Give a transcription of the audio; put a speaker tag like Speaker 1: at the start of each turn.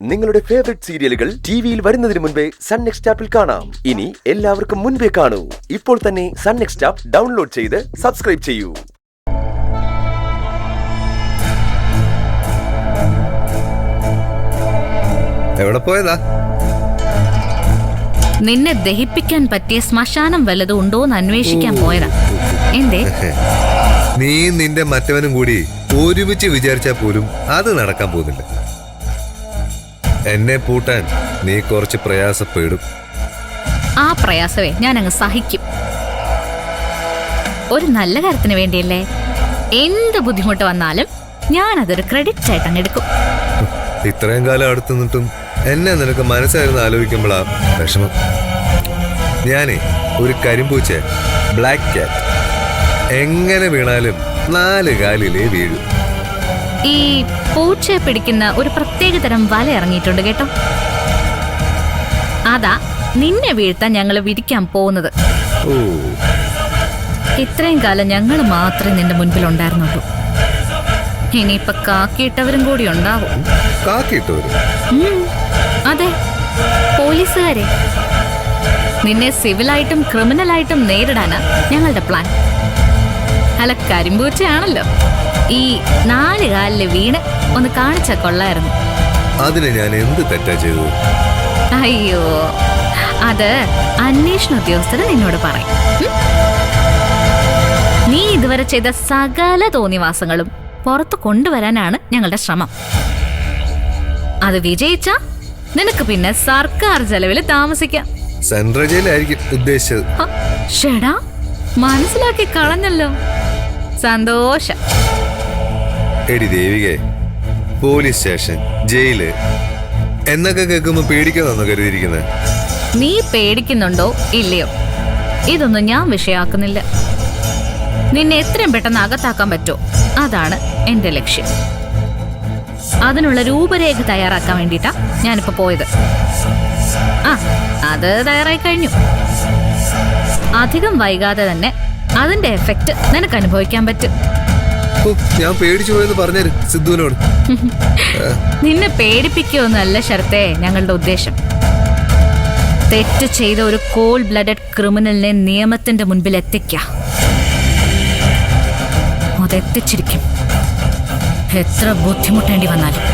Speaker 1: നിങ്ങളുടെ ഫേവറേറ്റ് സീരിയലുകൾ ടിവിയിൽ വരുന്നതിന് മുൻപേ സൺ നെക്സ്റ്റ് ആപ്പിൽ കാണാം. ഇനി എല്ലാവർക്കും മുൻപേ കാണൂ. ഇപ്പോൾ തന്നെ സൺ നെക്സ്റ്റ് ആപ്പ് ഡൗൺലോഡ് ചെയ്ത് സബ്സ്ക്രൈബ് ചെയ്യൂ.
Speaker 2: എവിടെ പോയതാ?
Speaker 3: നിന്നെ ദഹിപ്പിക്കാൻ പറ്റിയ ശ്മശാനം വല്ലതും ഉണ്ടോന്ന് അന്വേഷിക്കാൻ പോയതാ. എന്തേ?
Speaker 2: നീ നിന്റെ മറ്റവനും കൂടി ഒരുമിച്ച് വിചാരിച്ചാൽ പോലും അത് നടക്കാൻ പോകുന്നില്ല. എന്നെ പൂട്ടാൻ നീ കുറച്ച് പ്രയാസപ്പെടും.
Speaker 3: ആ പ്രയാസമേ ഞാൻ അങ്ങ് സഹിക്കും. ഒരു നല്ല കാര്യത്തിന് വേണ്ടിയല്ലേ. എന്ത് ബുദ്ധിമുട്ട് വന്നാലും ഞാൻ അതൊരു ക്രെഡിറ്റ് ആയിട്ട് അങ്ങ് എടുക്കും.
Speaker 2: ഇത്രയും കാലം അടുത്ത് നിന്നിട്ടും എന്നെ നിനക്ക് മനസ്സായിരുന്നു ആലോചിക്കുമ്പോഴാ വിഷമം. ഞാനേ ഒരു കരിമ്പൂച്ച, ബ്ലാക്ക് ക്യാറ്റ്. എങ്ങനെ വീണാലും 4 കാലിലേ വീഴും.
Speaker 3: ഈ പൂച്ചയെ പിടിക്കുന്ന ഒരു പ്രത്യേക തരം വല ഇറങ്ങിയിട്ടുണ്ട് കേട്ടോ. അതാ നിന്നെ വീഴ്ത്താൻ ഞങ്ങൾ വിരിക്കാൻ പോകുന്നത്.
Speaker 2: ഓ,
Speaker 3: ഇത്രയും കാലം ഞങ്ങൾ മാത്രമേ നിന്റെ മുൻപിൽ ഉണ്ടായിരുന്നുള്ളൂ. ഇനിയിപ്പൊ കാക്കിയിട്ടവരും കൂടി ഉണ്ടാവും.
Speaker 2: കാക്കിയിട്ടവരും?
Speaker 3: അതെ, പോലീസുകാരെ. നിന്നെ സിവിലായിട്ടും ക്രിമിനലായിട്ടും നേരിടാനാ ഞങ്ങളുടെ പ്ലാൻ. അല്ല, കരിമ്പൂച്ചയാണല്ലോ. ഈ 4 കാലില് വീണ് ഒന്ന് കാണിച്ച കൊള്ളായിരുന്നു.
Speaker 2: അതിന് ഞാൻ എന്ത് തെറ്റാ ചെയ്തത്?
Speaker 3: അയ്യോ, അത് അന്വേഷണ ഉദ്യോഗസ്ഥര് നിന്നോട് പറയും. നീ ഇതുവരെ ചെയ്ത സകല തോന്നിവാസങ്ങളും പുറത്തു കൊണ്ടുവരാനാണ് ഞങ്ങളുടെ ശ്രമം. അത് വിജയിച്ചാ നിനക്ക് പിന്നെ സർക്കാർ ചെലവില് താമസിക്കാം.
Speaker 2: സെൻട്രൽ ജയിലായിരിക്കും ഉദ്ദേശിച്ചത്.
Speaker 3: ഷെടാ, മനസ്സിലാക്കി കളഞ്ഞല്ലോ. സന്തോഷം.
Speaker 2: എടി ദേവികേ, പോലീസ് സ്റ്റേഷൻ, ജയില് എന്നൊക്കെ കേൾക്കുമ്പോ പേടിക്കാന്നോ കരുതിയിരിക്കുന്നത്?
Speaker 3: നീ പേടിക്കുന്നുണ്ടോ ഇല്ലയോ ഇതൊന്നും ഞാൻ വിഷയാക്കുന്നില്ല. നിന്നെ എത്രയും പെട്ടെന്ന് അകത്താക്കാൻ പറ്റുമോ അതാണ് എന്റെ ലക്ഷ്യം. അതിനുള്ള രൂപരേഖ തയ്യാറാക്കാൻ വേണ്ടിയിട്ടാ ഞാനിപ്പോ പോയത്. അത് തയ്യാറായി കഴിഞ്ഞു. അധികം വൈകാതെ തന്നെ അതിന്റെ എഫക്റ്റ് നിനക്ക് അനുഭവിക്കാൻ പറ്റും.
Speaker 2: ഞാൻ പേടിച്ചു പോയെന്ന് പറഞ്ഞേര് സിദ്ധുവിനോട്.
Speaker 3: നിന്നെ പേടിപ്പിക്കുകയൊന്നല്ല ശരത്തേ ഞങ്ങളുടെ ഉദ്ദേശം. തെറ്റ് ചെയ്ത ഒരു കോൾഡ് ബ്ലഡഡ് ക്രിമിനലിനെ നിയമത്തിന്റെ മുൻപിൽ എത്തിക്കാം. അതെത്തിച്ചിരിക്കും, എത്ര ബുദ്ധിമുട്ടേണ്ടി വന്നാലും.